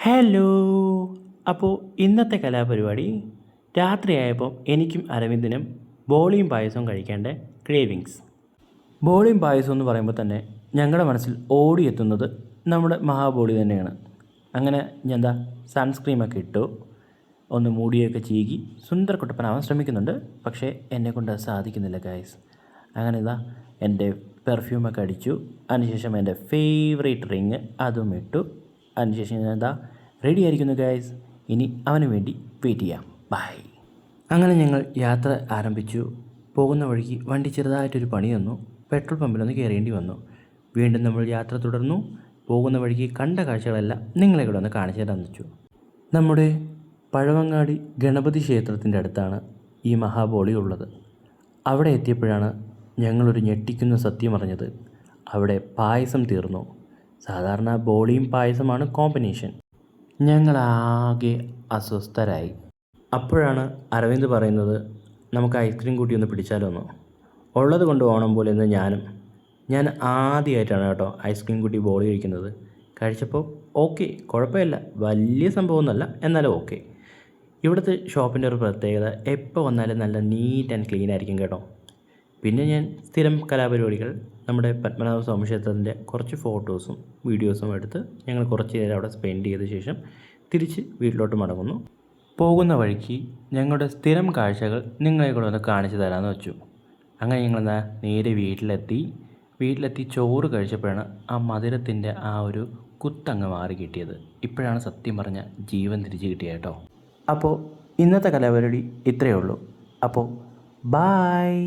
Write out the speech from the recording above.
Hello. അപ്പോൾ ഇന്നത്തെ കലാപരിപാടി രാത്രിയായപ്പോൾ എനിക്കും അരവിന്ദിനും ബോളിയും പായസവും കഴിക്കേണ്ട ക്രേവിങ്സ്. ബോളിയും പായസം എന്ന് പറയുമ്പോൾ തന്നെ ഞങ്ങളുടെ മനസ്സിൽ ഓടിയെത്തുന്നത് നമ്മുടെ മഹാബോളി തന്നെയാണ്. അങ്ങനെ ഞാൻ എന്താ സൺസ്ക്രീമൊക്കെ ഇട്ടു, ഒന്ന് മൂടിയൊക്കെ ചീകി സുന്ദരക്കുട്ടപ്പനാവാൻ ശ്രമിക്കുന്നുണ്ട്. പക്ഷേ എന്നെക്കൊണ്ട് സാധിക്കുന്നില്ല ഗൈസ്. അങ്ങനെ ഇതാ എൻ്റെ പെർഫ്യൂമൊക്കെ അടിച്ചു. അതിനുശേഷം എൻ്റെ ഫേവറേറ്റ് റിങ് അതും ഇട്ടു. അതിനുശേഷം ഞാൻ എന്താ റെഡി ആയിരിക്കുന്നു ഗൈസ്. ഇനി അവന് വേണ്ടി വെയിറ്റ് ചെയ്യാം. ബൈ. അങ്ങനെ ഞങ്ങൾ യാത്ര ആരംഭിച്ചു. പോകുന്ന വഴിക്ക് വണ്ടി ചെറുതായിട്ടൊരു പണി തന്നു. പെട്രോൾ പമ്പിലൊന്ന് കയറേണ്ടി വന്നു. വീണ്ടും നമ്മൾ യാത്ര തുടർന്നു. പോകുന്ന വഴിക്ക് കണ്ട കാഴ്ചകളെല്ലാം നിങ്ങളെ കൂടെ ഒന്ന് കാണിച്ചു തരാൻ വെച്ചു. നമ്മുടെ പഴവങ്ങാടി ഗണപതി ക്ഷേത്രത്തിൻ്റെ അടുത്താണ് ഈ മഹാബോളി ഉള്ളത്. അവിടെ എത്തിയപ്പോഴാണ് ഞങ്ങളൊരു ഞെട്ടിക്കുന്ന സത്യം അറിഞ്ഞത്. അവിടെ പായസം തീർന്നു. സാധാരണ ബോളിയും പായസമാണ് കോമ്പിനേഷൻ. ഞങ്ങളാകെ അസ്വസ്ഥരായി. അപ്പോഴാണ് അരവിന്ദ് പറയുന്നത്, നമുക്ക് ഐസ്ക്രീം കൂട്ടി ഒന്ന് പിടിച്ചാലോന്നോ. ഉള്ളത് കൊണ്ട് ഓണം പോലെ എന്ന് ഞാൻ ആദ്യമായിട്ടാണ് കേട്ടോ ഐസ്ക്രീം കൂട്ടി ബോളി കഴിക്കുന്നത്. കഴിച്ചപ്പോൾ ഓക്കെ, കുഴപ്പമില്ല, വലിയ സംഭവമൊന്നുമല്ല, എന്നാലും ഓക്കെ. ഇവിടുത്തെ ഷോപ്പിൻ്റെ ഒരു പ്രത്യേകത, എപ്പോൾ വന്നാലും നല്ല നീറ്റ് ആൻഡ് ക്ലീൻ ആയിരിക്കും കേട്ടോ. പിന്നെ ഞാൻ സ്ഥിരം കലാപരിപാടികൾ, നമ്മുടെ പത്മനാഭ സ്വാമി ക്ഷേത്രത്തിൻ്റെ കുറച്ച് ഫോട്ടോസും വീഡിയോസും എടുത്ത് ഞങ്ങൾ കുറച്ച് നേരം അവിടെ സ്പെൻഡ് ചെയ്ത ശേഷം തിരിച്ച് വീട്ടിലോട്ട് മടങ്ങുന്നു. പോകുന്ന വഴിക്ക് ഞങ്ങളുടെ സ്ഥിരം കാഴ്ചകൾ നിങ്ങളെ കൂടെ ഒന്ന് കാണിച്ചു തരാമെന്ന് വെച്ചു. അങ്ങനെ ഞങ്ങളെന്താ നേരെ വീട്ടിലെത്തി ചോറ് കഴിച്ചപ്പോഴാണ് ആ മധുരത്തിൻ്റെ ആ ഒരു കുത്തങ്ങ് മാറി കിട്ടിയത്. ഇപ്പോഴാണ് സത്യം പറഞ്ഞ ജീവൻ തിരിച്ച് കിട്ടിയത് കേട്ടോ. അപ്പോൾ ഇന്നത്തെ കലാപരിപാടി ഇത്രയേ ഉള്ളൂ. അപ്പോൾ ബായ്.